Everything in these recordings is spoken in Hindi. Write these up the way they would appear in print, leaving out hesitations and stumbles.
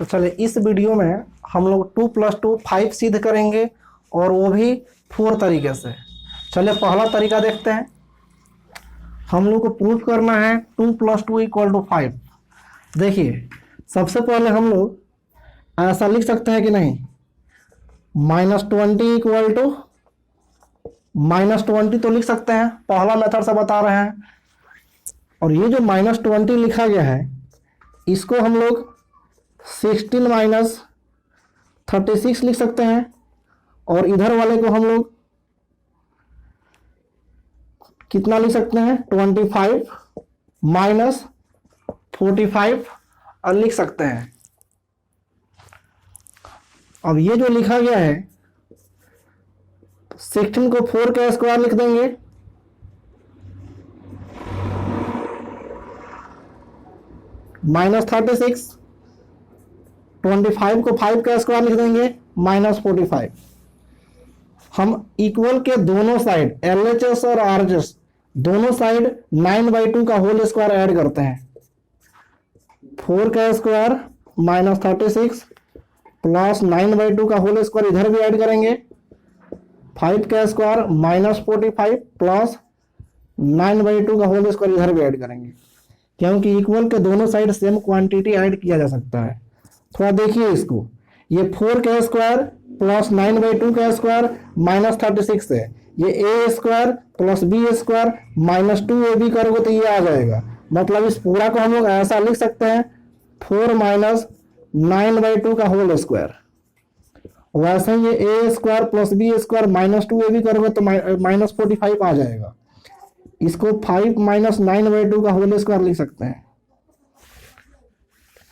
तो चलिए इस वीडियो में हम लोग 2 + 2 5 सिद्ध करेंगे और वो भी 4 तरीके से। चलिए पहला तरीका देखते हैं। हम लोग को प्रूफ करना है 2 + 2 = 5। देखिए सबसे पहले हम लोग ऐसा लिख सकते हैं कि नहीं, -20 = -20 तो लिख सकते हैं, पहला मेथड से बता रहे हैं। और ये जो -20 लिखा गया है इसको हम लोग 16 - 36 लिख सकते हैं, और इधर वाले को हम लोग कितना लिख सकते हैं, 25 - 45 और लिख सकते हैं। अब ये जो लिखा गया है 16 को 4 का स्क्वायर लिख देंगे, -36, 25 को 5 का स्क्वायर लिख देंगे, -45। हम इक्वल के दोनों साइड LHS और RHS दोनों साइड 9/2 का होल स्क्वायर ऐड करते हैं। 4 का स्क्वायर -36 प्लस 9/2 का होल स्क्वायर इधर भी ऐड करेंगे, 5 का स्क्वायर -45 प्लस 9/2 का होल स्क्वायर इधर भी ऐड करेंगे, क्योंकि इक्वल के दोनों साइड सेम क्वांटिटी ऐड किया जा सकता है। थोड़ा देखिए इसको, ये 4 का स्क्वायर प्लस 9/2 का स्क्वायर -36 है, ये a² प्लस b² -2ab करोगे तो ये आ जाएगा। मतलब इस पूरा को हम लोग ऐसा लिख सकते हैं 4 - 9/2 का होल स्क्वायर। वैसे ये a² प्लस b² -2ab करोगे तो -45 आ जाएगा। इसको 5 - 9/2 का होल स्क्वायर लिख सकते हैं।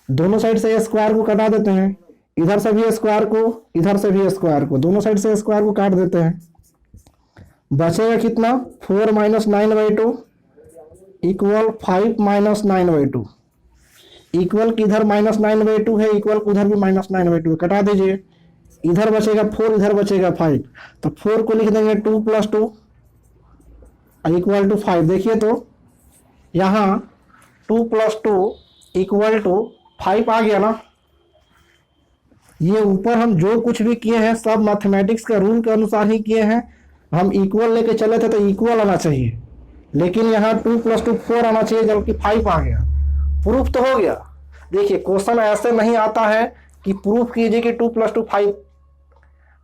दोनों साइड से स्क्वायर को कटा देते हैं, इधर से भी स्क्वायर को, इधर से भी स्क्वायर को, दोनों साइड से स्क्वायर को काट देते हैं। बचेगा कितना, 4 - 9/2 = 5 - 9/2। इक्वल की इधर -9/2 है, इक्वल उधर भी -9/2 कटा दीजिए, इधर बचेगा 4, इधर बचेगा 5, तो 4 को लिख देंगे 2 + 2 = 5। देखिए तो यहाँ 2 + 2 = 5 आ गया ना। ये ऊपर हम जो कुछ भी किए हैं सब मैथमेटिक्स के रूल के अनुसार ही किए हैं। हम इक्वल लेके चले थे तो इक्वल आना चाहिए, लेकिन यहाँ 2 + 2 4 आना चाहिए, जबकि 5 आ गया। प्रूफ तो हो गया। देखिए क्वेश्चन ऐसे नहीं आता है कि प्रूफ कीजिए कि 2 + 2 5।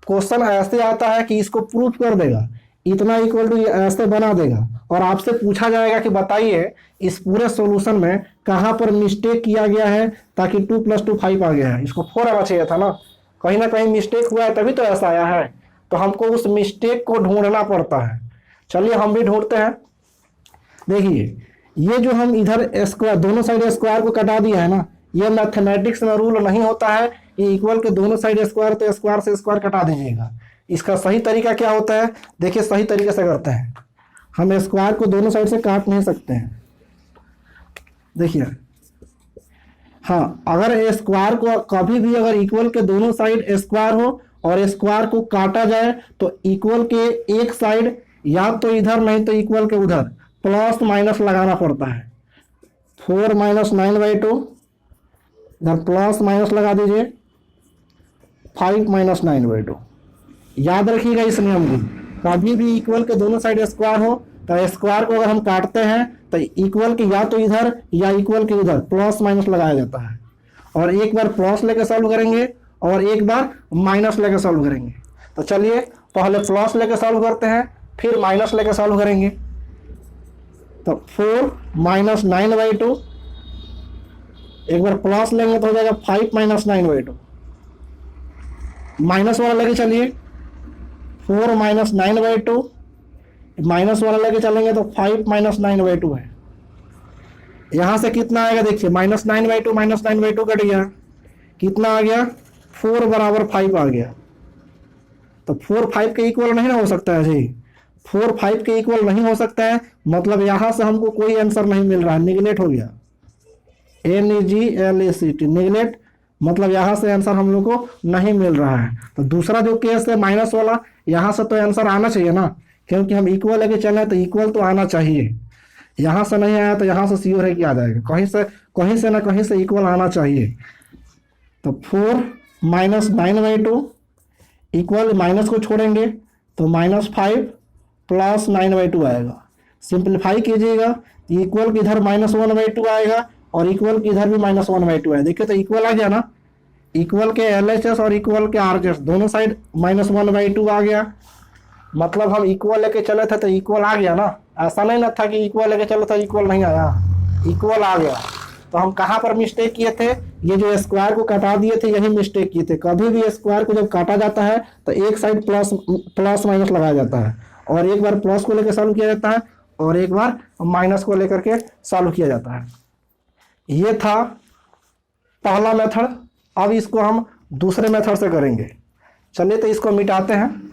क्वेश्चन ऐसे आता है कि इसको प्रूफ कर देगा, इतना = ऐसे बना देगा, और आपसे पूछा जाएगा कि बताइए इस पूरे सॉल्यूशन में कहाँ पर मिस्टेक किया गया है ताकि 2 + 2 5 आ गया है। इसको 4 आना चाहिए था ना, कहीं ना कहीं मिस्टेक हुआ है तभी तो ऐसा आया है। तो हमको उस मिस्टेक को ढूंढना पड़ता है। चलिए हम भी ढूंढते हैं। देखिए ये जो हम इधर स्क्वायर दोनों साइड स्क्वायर को कटा दिया है ना, ये मैथमेटिक्स में रूल नहीं होता है। ये इक्वल के दोनों साइड स्क्वायर तो स्क्वायर से स्क्वायर कटा दीजिएगा। इसका सही तरीका क्या होता है, देखिए सही तरीके से करते हैं। हम स्क्वायर को दोनों साइड से काट नहीं सकते हैं। देखिए हाँ, अगर स्क्वायर को कभी भी अगर इक्वल के दोनों साइड स्क्वायर हो और स्क्वायर को काटा जाए तो इक्वल के एक साइड या तो इधर नहीं तो इक्वल के उधर प्लस माइनस लगाना पड़ता है। 4 - 9/2 इधर प्लस माइनस लगा दीजिए, 5 - 9/2। याद रखिएगा इस नियम को, कभी भी इक्वल के दोनों साइड स्क्वायर हो तो स्क्वायर को अगर हम काटते हैं तो इक्वल के या तो इधर या इक्वल के उधर प्लस माइनस लगाया जाता है। और एक बार प्लस लेके सॉल्व करेंगे और एक बार माइनस लेके सॉल्व करेंगे। तो चलिए पहले प्लस लेके सॉल्व करते हैं, फिर माइनस लेके सॉल्व करेंगे। तो 4 - 9/2, एक बार प्लस लेंगे तो हो जाएगा 5 - 9/2। माइनस वाला लेके चलिए, 4 - 9/2, माइनस वाला लेके चलेंगे तो 5 - 9/2 है। यहां से कितना आएगा, देखिए -9/2 -9/2 कट गया, कितना आ गया, 4 = 5 आ गया। तो 4 5 के इक्वल नहीं ना हो सकता है जी, 4 5 के इक्वल नहीं हो सकता है, मतलब यहां से हमको कोई आंसर नहीं मिल रहा है, निगलेक्ट हो गया। NEGLECT निगलेक्ट, मतलब यहाँ से आंसर हम लोग को नहीं मिल रहा है। तो दूसरा जो केस है माइनस वाला, यहाँ से तो आंसर आना चाहिए ना, क्योंकि हम इक्वल लेके चले तो इक्वल तो आना चाहिए। यहाँ से नहीं आया तो यहाँ से श्योर है कि आ जाएगा, कहीं से ना कहीं से इक्वल आना चाहिए। तो 4 माइनस 9/2 इक्वल, माइनस को छोड़ेंगे तो -5 प्लस 9/2 आएगा। सिंप्लीफाई कीजिएगा, इक्वल की इधर -1/2 आएगा और इक्वल की इधर भी -1/2 आएगा। देखिए तो इक्वल आ गया ना, इक्वल के LHS और इक्वल के RHS दोनों साइड -1/2 आ गया। मतलब हम इक्वल लेके चले थे तो इक्वल आ गया ना, ऐसा नहीं ना था कि इक्वल लेके चलो तो इक्वल नहीं आया, इक्वल आ गया। तो हम कहाँ पर मिस्टेक किए थे, ये जो स्क्वायर को कटा दिए थे यही मिस्टेक किए थे। कभी भी स्क्वायर को जब काटा जाता है तो एक साइड प्लस माइनस लगाया जाता है, और एक बार प्लस को लेकर सॉल्व किया जाता है और एक बार माइनस को लेकर के सॉल्व किया जाता है। ये था पहला मेथड। अब इसको हम दूसरे मेथड से करेंगे। चलिए तो इसको मिटाते हैं।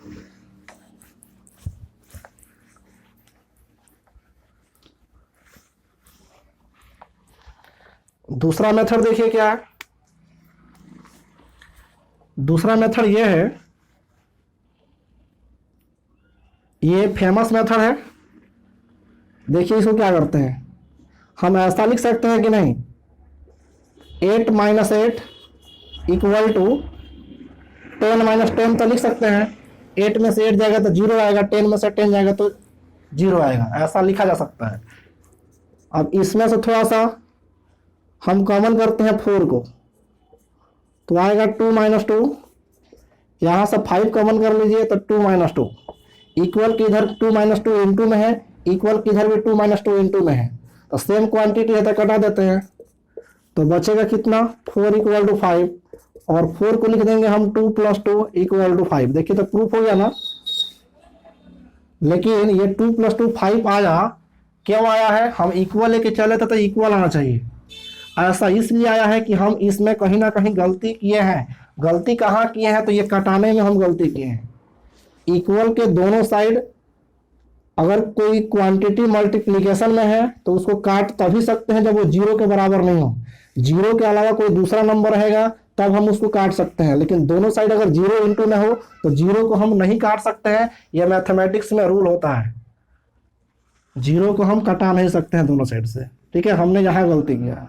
दूसरा मेथड देखिए क्या है। दूसरा मेथड ये है, ये फेमस मेथड है। देखिए इसको क्या करते हैं, हम ऐसा लिख सकते हैं कि नहीं, 8 - 8 इक्वल टू 10 - 10 तो लिख सकते हैं। 8 में से 8 जाएगा तो 0 आएगा, 10 में से 10 जाएगा तो 0 आएगा, ऐसा लिखा जा सकता है। अब इसमें से थोड़ा सा हम कॉमन करते हैं 4 को, तो आएगा 2 - 2। यहाँ से 5 कॉमन कर लीजिए तो 2 - 2 इक्वल की इधर 2 - 2 इंटू में है, इक्वल की इधर भी 2 - 2 इंटू में है, तो सेम क्वांटिटी है तो कटा देते हैं। तो बचेगा कितना, 4 = 5, और 4 को लिख देंगे हम 2 + 2 = 5। देखिए तो प्रूफ हो गया ना। लेकिन ये 2 + 2 5 आया, क्यों आया है, हम इक्वल लेके चले थे तो इक्वल आना चाहिए। ऐसा इसलिए आया है कि हम इसमें कहीं ना कहीं गलती किए हैं। गलती कहाँ किए हैं, तो ये कटाने में हम गलती किए हैं। इक्वल के दोनों साइड अगर कोई क्वांटिटी मल्टीप्लिकेशन में है तो उसको काट तभी सकते हैं जब वो 0 के बराबर नहीं हो। 0 के अलावा कोई दूसरा नंबर रहेगा तब हम उसको काट सकते हैं, लेकिन दोनों साइड अगर 0 इंटू में हो तो 0 को हम नहीं काट सकते हैं। यह मैथमेटिक्स में रूल होता है, 0 को हम कटा नहीं सकते हैं दोनों साइड से। ठीक है, हमने यहाँ गलती किया।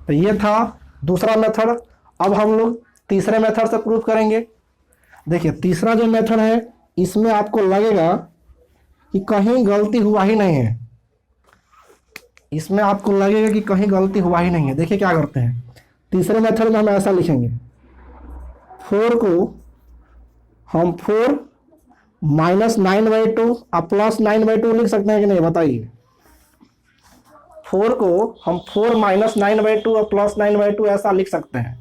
तो ये था दूसरा मेथड। अब हम लोग तीसरे मेथड से प्रूफ करेंगे। देखिए तीसरा जो मेथड है, इसमें आपको लगेगा कि कहीं गलती हुआ ही नहीं है, इसमें आपको लगेगा कि कहीं गलती हुआ ही नहीं है। देखिए क्या करते हैं, तीसरे मेथड में हम ऐसा लिखेंगे, 4 को हम 4 - 9/2 और प्लस 9/2 लिख सकते हैं कि नहीं, बताइए। 4 को हम 4 - 9/2 और प्लस 9/2 ऐसा लिख सकते हैं।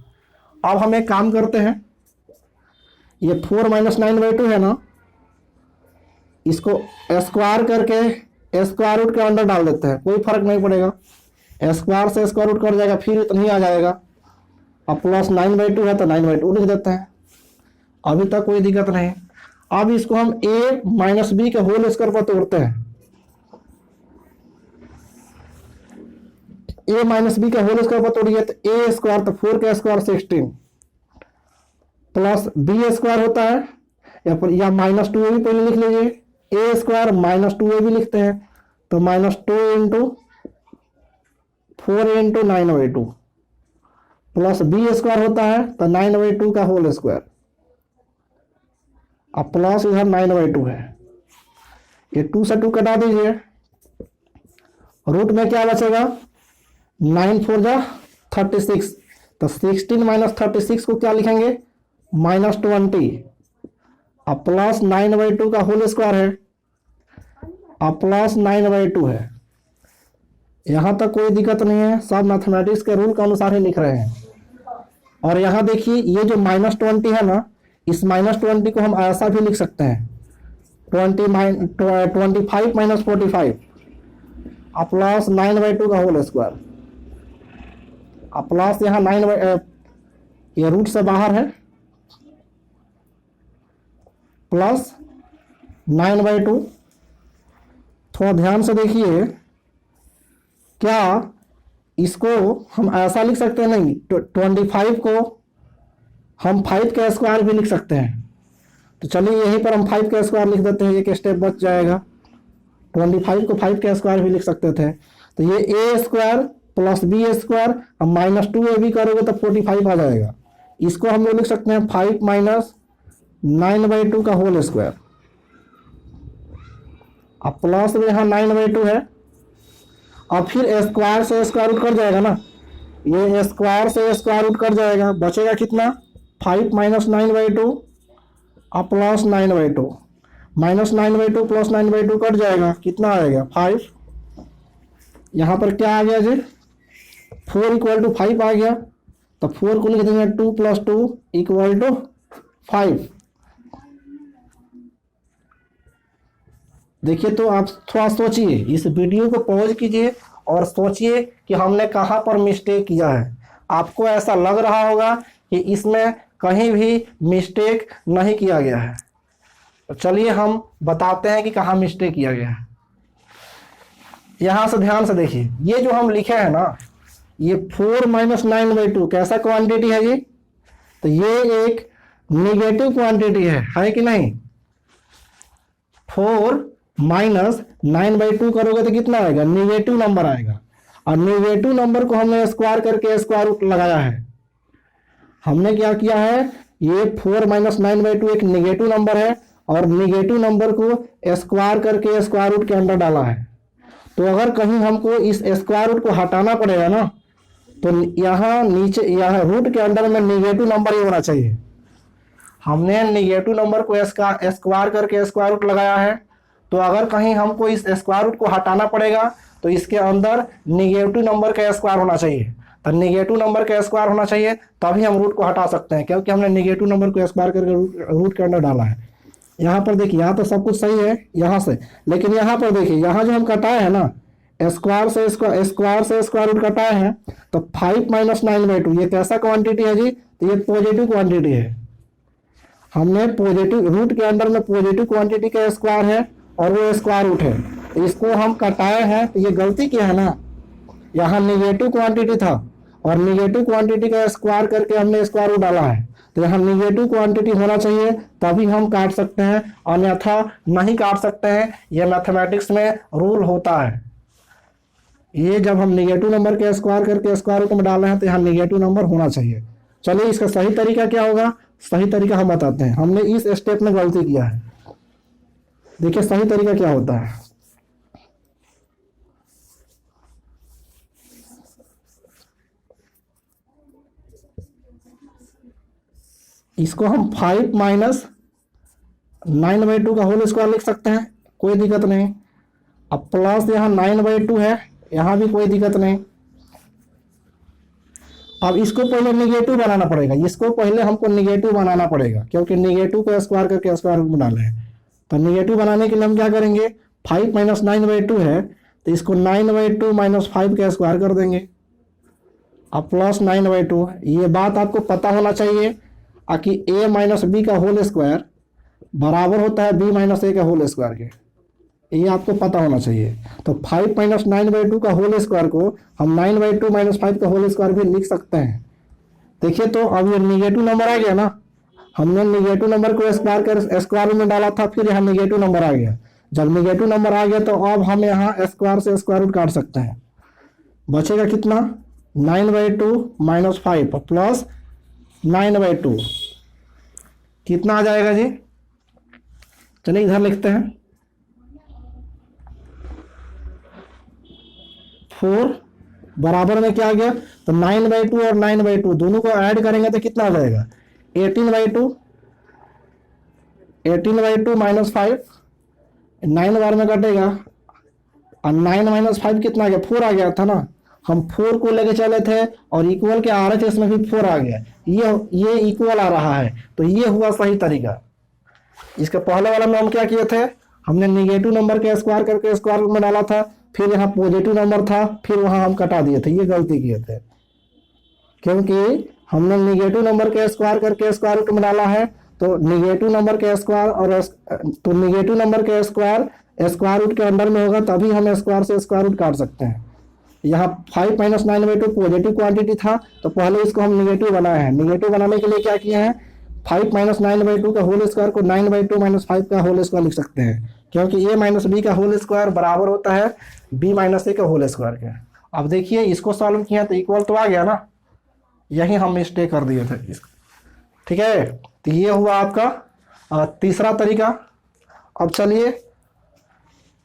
अब हम एक काम करते हैं, ये 4 - 9/2 है ना, इसको स्क्वायर करके स्क्वायर रूट के अंदर डाल देते हैं, कोई फर्क नहीं पड़ेगा। स्क्वायर से स्क्वायर रूट कट जाएगा, फिर इतना ही आ जाएगा। अब प्लस 9/2 है तो 9/2 लिख देते हैं, अभी तक कोई दिक्कत नहीं। अब इसको हम a - b के होल स्क्वायर पर तोड़ते हैं। a - b के होल स्क्वायर पर तोड़िए तो a स्क्वायर, तो 4 का स्क्वायर 16 प्लस b स्क्वायर होता है, या -2a भी पहले लिख लीजिए। a स्क्वायर -2a भी लिखते हैं, तो -2 × 4 × 9/2 प्लस b स्क्वायर होता है तो 9/2 का होल स्क्वायर, अब प्लस इधर 9/2 है। ये 2 से 2 कटा दीजिए, रूट में क्या बचेगा, 9 4 जा 36, तो 16 - 36 को क्या लिखेंगे, -20, अब प्लस 9/2 का होल स्क्वायर है, अब प्लस 9/2 है। यहाँ तक कोई दिक्कत नहीं है, सब मैथमेटिक्स के रूल के अनुसार ही लिख रहे हैं। और यहाँ देखिए ये जो -20 है ना, इस -20 को हम ऐसा भी लिख सकते हैं, 25 - 45 और प्लस 9/2 का होल स्क्वायर, और प्लस यहाँ 9 ये रूट से बाहर है, प्लस 9/2। थोड़ा ध्यान से देखिए, क्या इसको हम ऐसा लिख सकते हैं, नहीं 25 को हम 5 का स्क्वायर भी लिख सकते हैं। तो चलिए यहीं पर हम 5 का स्क्वायर लिख देते हैं, एक स्टेप बच जाएगा। 25 को 5 का स्क्वायर भी लिख सकते थे, तो ये a square plus B square, अब माइनस 2ab करोगे तो 45 आ जाएगा। इसको हम लोग लिख सकते हैं 5 माइनस 9/2 का होल स्क्वायर। अब प्लस में यहाँ 9/2 है, और फिर स्क्वायर से स्क्वायर रूट कट जाएगा ना, ये स्क्वायर से स्क्वायर रूट कट जाएगा, बचेगा कितना 5 माइनस 9/2 और प्लस 9/2, माइनस 9/2 प्लस 9/2 कट जाएगा, कितना आएगा 5। यहाँ पर क्या आ गया जी 4 = 5 आ गया, तो 4 को लिख देंगे 2 + 2 = 5। देखिए तो आप थोड़ा सोचिए, इस वीडियो को पॉज कीजिए और सोचिए कि हमने कहाँ पर मिस्टेक किया है। आपको ऐसा लग रहा होगा कि इसमें कहीं भी मिस्टेक नहीं किया गया है, तो चलिए हम बताते हैं कि कहाँ मिस्टेक किया गया है। यहाँ से ध्यान से देखिए, ये जो हम लिखे हैं ना, ये 4 माइनस 9/2 कैसा क्वांटिटी है जी, तो ये एक निगेटिव क्वांटिटी है कि नहीं। 4 माइनस 9/2 करोगे तो कितना आएगा, निगेटिव नंबर आएगा, और निगेटिव नंबर को हमने स्क्वायर करके स्क्वायर रूट लगाया है। हमने क्या किया है, ये 4 माइनस 9/2 एक निगेटिव नंबर है, और निगेटिव नंबर को स्क्वायर करके स्क्वायर रूट के अंदर डाला है। तो अगर कहीं हमको इस स्क्वायर रूट को हटाना पड़ेगा ना, तो यहाँ नीचे यहाँ रूट के अंदर में निगेटिव नंबर ही होना चाहिए। हमने निगेटिव नंबर को स्क्वायर करके स्क्वायर रूट लगाया है, तो अगर कहीं हमको इस स्क्वायर रूट को हटाना पड़ेगा तो इसके अंदर निगेटिव नंबर का स्क्वायर होना चाहिए। तो निगेटिव नंबर का स्क्वायर होना चाहिए, तभी हम रूट को हटा सकते हैं, क्योंकि हमने निगेटिव नंबर को स्क्वायर करके रूट के अंदर डाला है। यहाँ पर देखिए, यहाँ तो सब कुछ सही है यहाँ से, लेकिन यहाँ पर देखिए, यहाँ जो हम कटाए हैं ना, स्क्वायर से स्क्वायर रूट कटाए हैं, तो 5 माइनस 9/2 ये कैसा क्वांटिटी है जी, तो ये पॉजिटिव क्वांटिटी है। हमने पॉजिटिव रूट के अंदर में पॉजिटिव क्वांटिटी का स्क्वायर है और वो स्क्वायर रूट है, तो इसको हम कटाए हैं, तो ये गलती क्या है ना, यहाँ निगेटिव क्वांटिटी था और निगेटिव क्वांटिटी का स्क्वायर करके हमने स्क्वायर रूट डाला है, तो यहाँ निगेटिव क्वांटिटी होना चाहिए तभी हम काट सकते हैं, अन्यथा नहीं काट सकते हैं। यह मैथमेटिक्स में रूल होता है। ये जब हम निगेटिव नंबर के स्क्वायर करके स्क्वायर रूट में डाले हैं, तो यहाँ निगेटिव नंबर होना चाहिए। चलिए इसका सही तरीका क्या होगा, सही तरीका हम बताते हैं। हमने इस स्टेप में गलती किया है, देखिए सही तरीका क्या होता है। इसको हम 5 माइनस 9/2 का होल स्क्वायर लिख सकते हैं, कोई दिक्कत नहीं। अब प्लस यहाँ 9/2 है, यहाँ भी कोई दिक्कत नहीं। अब इसको पहले निगेटिव बनाना पड़ेगा, इसको पहले हमको निगेटिव बनाना पड़ेगा, क्योंकि निगेटिव को स्क्वायर करके स्क्वायर रूट में डाले हैं। तो निगेटिव बनाने के लिए हम क्या करेंगे, 5 माइनस 9/2 है, तो इसको 9/2 माइनस 5 का स्क्वायर कर देंगे, अब प्लस 9/2। ये बात आपको पता होना चाहिए कि a माइनस बी का होल स्क्वायर बराबर होता है b माइनस ए का होल स्क्वायर के, ये आपको पता होना चाहिए। तो 5 माइनस 9/2 का होल स्क्वायर को हम 9/2 माइनस 5 का होल स्क्वायर भी लिख सकते हैं। देखिए तो अब ये निगेटिव नंबर आ गया ना, हमने निगेटिव नंबर को स्क्वायर कर स्क्वायर में डाला था, फिर यहाँ निगेटिव नंबर आ गया। जब निगेटिव नंबर आ गया तो अब हम यहाँ स्क्वायर से स्क्वायर रूट काट सकते हैं। बचेगा कितना 9/2 माइनस 5 प्लस 9/2, कितना आ जाएगा जी, चलिए इधर लिखते हैं। 4 बराबर में क्या आ गया, तो 9/2 और 9/2 दोनों को ऐड करेंगे तो कितना आ जाएगा 18/2 माइनस 5, 9 बार में कटेगा, और 9 माइनस 5 कितना आ गया, 4 आ गया था ना। हम 4 को लेके चले थे और इक्वल के आ रहे थे, इसमें भी 4 आ गया, ये इक्वल आ रहा है, तो ये हुआ सही तरीका। इसके पहले वाला में हम क्या किए थे, हमने निगेटिव नंबर के स्क्वायर करके स्क्वायर रूट में डाला था, फिर यहाँ पॉजिटिव नंबर था, फिर वहाँ हम कटा दिए थे, ये गलती किए थे, क्योंकि हमने निगेटिव नंबर के स्क्वायर करके स्क्वायर रूट में डाला है, तो निगेटिव नंबर के स्क्वायर और तो निगेटिव नंबर के स्क्वायर रूट के अंदर में होगा, तभी हम स्क्वायर से स्क्वायर रूट काट सकते हैं। यहाँ 5 माइनस 9/2 पॉजिटिव क्वांटिटी था, तो पहले इसको हम निगेटिव बनाए हैं। निगेटिव बनाने के लिए क्या किए हैं, 5 माइनस 9/2 का होल स्क्वायर को 9/2 माइनस 5 का होल स्क्वायर लिख सकते हैं, क्योंकि a माइनस बी का होल स्क्वायर बराबर होता है b माइनस ए का होल स्क्वायर के। अब देखिए इसको सॉल्व किया तो इक्वल तो आ गया ना, यही हम मिस्टेक कर दिए थे इसको। ठीक है, तो ये हुआ आपका तीसरा तरीका। अब चलिए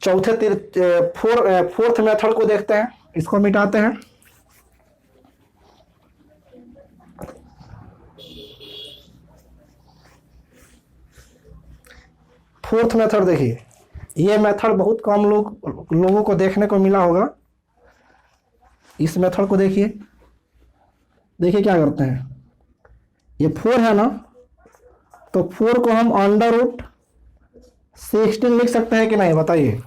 फोर्थ मेथड को देखते हैं, इसको मिटाते हैं। फोर्थ मेथड देखिए, ये मेथड बहुत कम लोगों को देखने को मिला होगा। इस मेथड को देखिए, देखिए क्या करते हैं, ये 4 है ना, तो 4 को हम √16 लिख सकते हैं कि नहीं बताइए।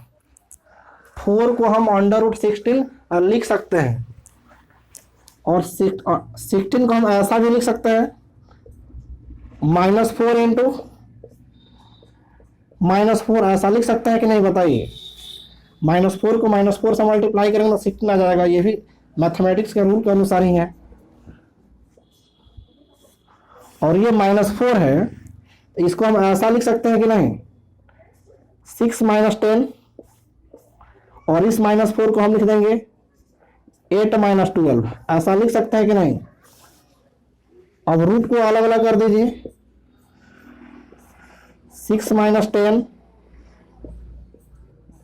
4 को हम √16 लिख सकते हैं, और 16 को हम ऐसा भी लिख सकते हैं -4 इंटू -4, ऐसा लिख सकते हैं कि नहीं बताइए। -4 को -4 से मल्टीप्लाई करेंगे तो 16 आ जाएगा। ये भी मैथमेटिक्स के रूल के अनुसार ही है। और ये -4 है, तो इसको हम ऐसा लिख सकते हैं कि नहीं, 6 - 10, और इस -4 को हम लिख देंगे 8 - 12, ऐसा लिख सकते हैं कि नहीं। अब रूट को अलग अलग कर दीजिए, 6 - 10,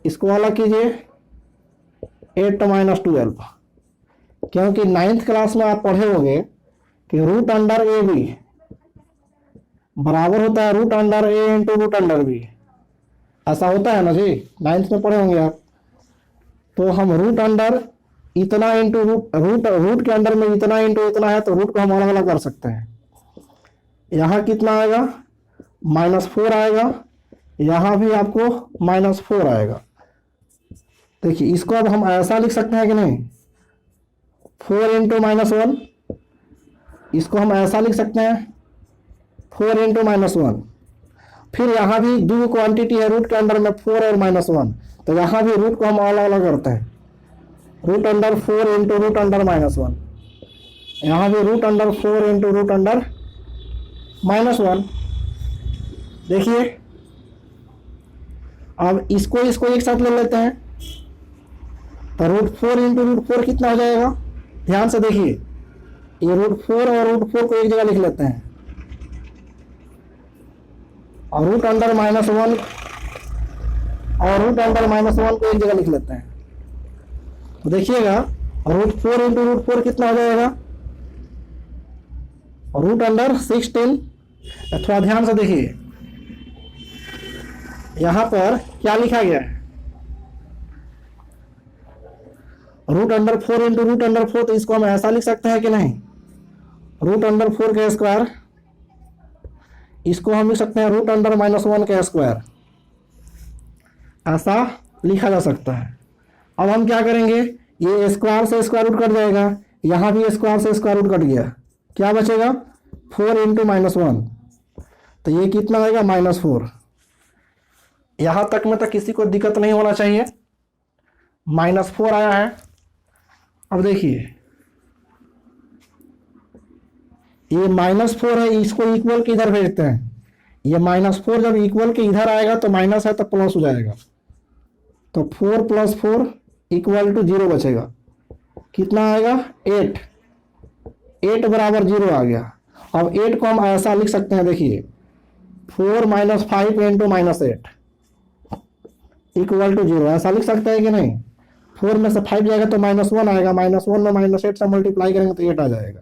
इसको अलग कीजिए 8 - 12, क्योंकि 9th क्लास में आप पढ़े होंगे कि √A बराबर होता है √A इंटू √B, ऐसा होता है ना जी, 9th में पढ़े होंगे आप। तो हम √, इतना इंटू रूट के अंडर में इतना इंटू इतना है, तो रूट को हम अलग अलग कर सकते हैं। यहाँ कितना आएगा, -4 आएगा, यहाँ भी आपको -4 आएगा। देखिए इसको अब हम ऐसा लिख सकते हैं कि नहीं, 4 इंटू -1, इसको हम ऐसा लिख सकते हैं 4 इंटू -1। फिर यहाँ भी दो क्वांटिटी है रूट के अंदर में 4 और -1, तो यहाँ भी रूट को हम अलग अलग करते हैं, √4 इंटू √-1, यहाँ भी √4 इंटू √-1। देखिए अब इसको एक साथ ले लेते हैं, तो √4 इंटू √4 कितना हो जाएगा, ध्यान से देखिए, ये √4 और √4 को एक जगह लिख लेते हैं, और √-1 और √-1 को एक जगह लिख लेते हैं। तो देखिएगा √4 इंटू √4 कितना हो जाएगा, √16। थोड़ा ध्यान से देखिए, यहां पर क्या लिखा गया है, √4 इंटू √4, तो इसको हम ऐसा लिख सकते हैं कि नहीं, √4 का स्क्वायर, इसको हम लिख सकते हैं √-1 का स्क्वायर, ऐसा लिखा जा सकता है। अब हम क्या करेंगे, ये स्क्वायर से स्क्वायर रूट कट जाएगा, यहाँ भी स्क्वायर से स्क्वायर रूट कट गया, क्या बचेगा 4 इंटू -1, तो ये कितना आएगा -4। यहाँ तक में तो किसी को दिक्कत नहीं होना चाहिए, -4 आया है। अब देखिए ये -4 है, इसको इक्वल के इधर भेजते हैं, ये -4 जब इक्वल के इधर आएगा तो माइनस है तो प्लस हो जाएगा, तो 4 + 4 = 0 बचेगा, कितना आएगा 8, 8 बराबर 0 आ गया। अब 8 को हम ऐसा लिख सकते हैं, देखिए 4 - 5 इंटू -8 = 0, ऐसा लिख सकते हैं कि नहीं। 4 में से 5 जाएगा तो -1 आएगा, -1 में -8 से मल्टीप्लाई करेंगे तो 8 आ जाएगा,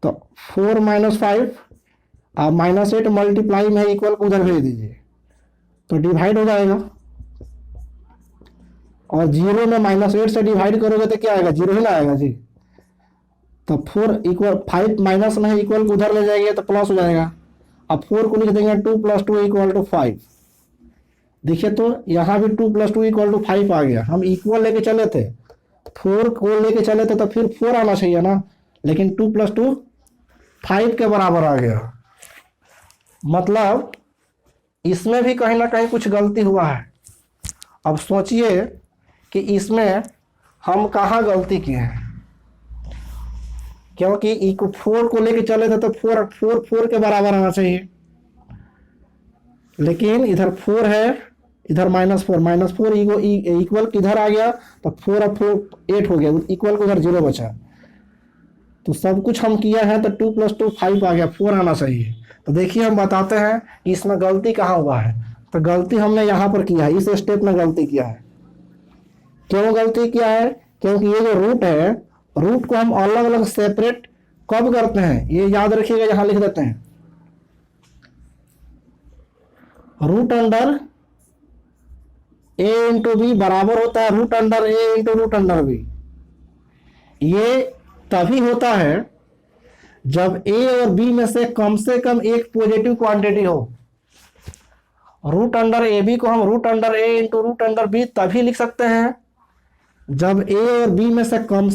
तो 4 - 5 आप -8 मल्टीप्लाई में इक्वल को उधर भेज दीजिए तो डिवाइड हो जाएगा, और 0 में -8 से डिवाइड करोगे तो क्या आएगा, 0 ही ना आएगा जी। तो 4 = 5 माइनस में इक्वल को उधर ले जाएंगे तो प्लस हो जाएगा। अब 4 को लिख देंगे 2 + 2 = 5। देखिए तो यहाँ भी 2 + 2 = 5 आ गया। हम इक्वल लेके चले थे, 4 को लेके चले थे तो फिर 4 आना चाहिए ना, लेकिन 2 + 2 5 के बराबर आ गया। मतलब इसमें भी कहीं ना कहीं कुछ गलती हुआ है। अब सोचिए कि इसमें हम कहाँ गलती किए हैं, क्योंकि 4 को लेके चले थे तो 4 के बराबर आना चाहिए, लेकिन इधर 4 है, इधर -4 इक्वल किधर आ गया, तो 4 और 4 8 हो गया, इक्वल को उधर 0 बचा। तो सब कुछ हम किया है तो 2 + 2 5 आ गया, 4 आना चाहिए। तो देखिए हम बताते हैं कि इसमें गलती कहाँ हुआ है। तो गलती हमने यहाँ पर किया है, इस स्टेप में गलती किया है। क्यों गलती किया है? क्योंकि ये जो रूट है, रूट को हम अलग अलग सेपरेट कब करते हैं, ये याद रखिएगा, यहाँ लिख देते हैं। Root under a into B बराबर होता है root under a into root under B. ये तभी होता है जब a और b में से कम एक पॉजिटिव क्वांटिटी हो। रूट अंडर ए बी को हम root under a into root under B तभी लिख सकते हैं जब a और b में से कम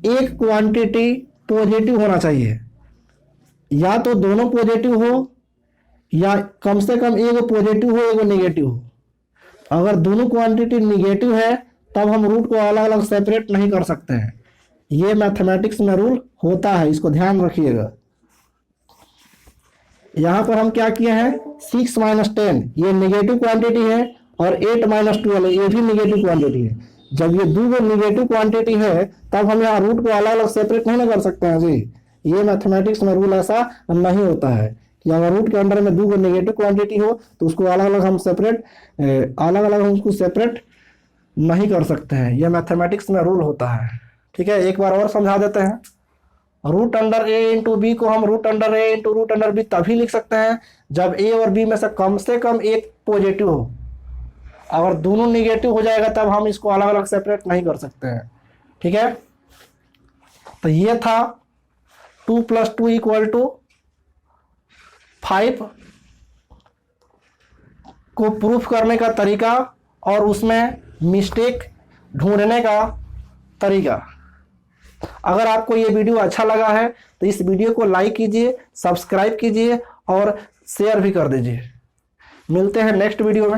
एक क्वांटिटी पॉजिटिव होना चाहिए, या तो दोनों पॉजिटिव हो या कम से कम एगो पॉजिटिव हो एगो नेगेटिव हो। अगर दोनों क्वांटिटी नेगेटिव है तब हम रूट को अलग अलग सेपरेट नहीं कर सकते हैं। ये मैथमेटिक्स में रूल होता है, इसको ध्यान रखिएगा। यहां पर हम क्या किए हैं, 6 - 10 ये नेगेटिव क्वांटिटी है और 8 - 12 ये भी नेगेटिव क्वांटिटी है। जब ये दो नेगेटिव क्वांटिटी है तब हम यहाँ रूट को अलग अलग सेपरेट नहीं ना कर सकते हैं जी। ये मैथमेटिक्स में रूल ऐसा नहीं होता है कि अगर रूट के अंडर में दो नेगेटिव क्वांटिटी हो तो उसको अलग अलग हम उसको सेपरेट नहीं कर सकते हैं। यह मैथमेटिक्स में रूल होता है। ठीक है, एक बार और समझा देते हैं। Root under a into B को हम root under a into root under B तभी लिख सकते हैं जब a और b में से कम एक पॉजिटिव हो। अगर दोनों निगेटिव हो जाएगा तब हम इसको अलग अलग सेपरेट नहीं कर सकते हैं। ठीक है, तो ये था 2 + 2 = 5 को प्रूफ करने का तरीका और उसमें मिस्टेक ढूंढने का तरीका। अगर आपको ये वीडियो अच्छा लगा है तो इस वीडियो को लाइक कीजिए, सब्सक्राइब कीजिए और शेयर भी कर दीजिए। मिलते हैं नेक्स्ट वीडियो में।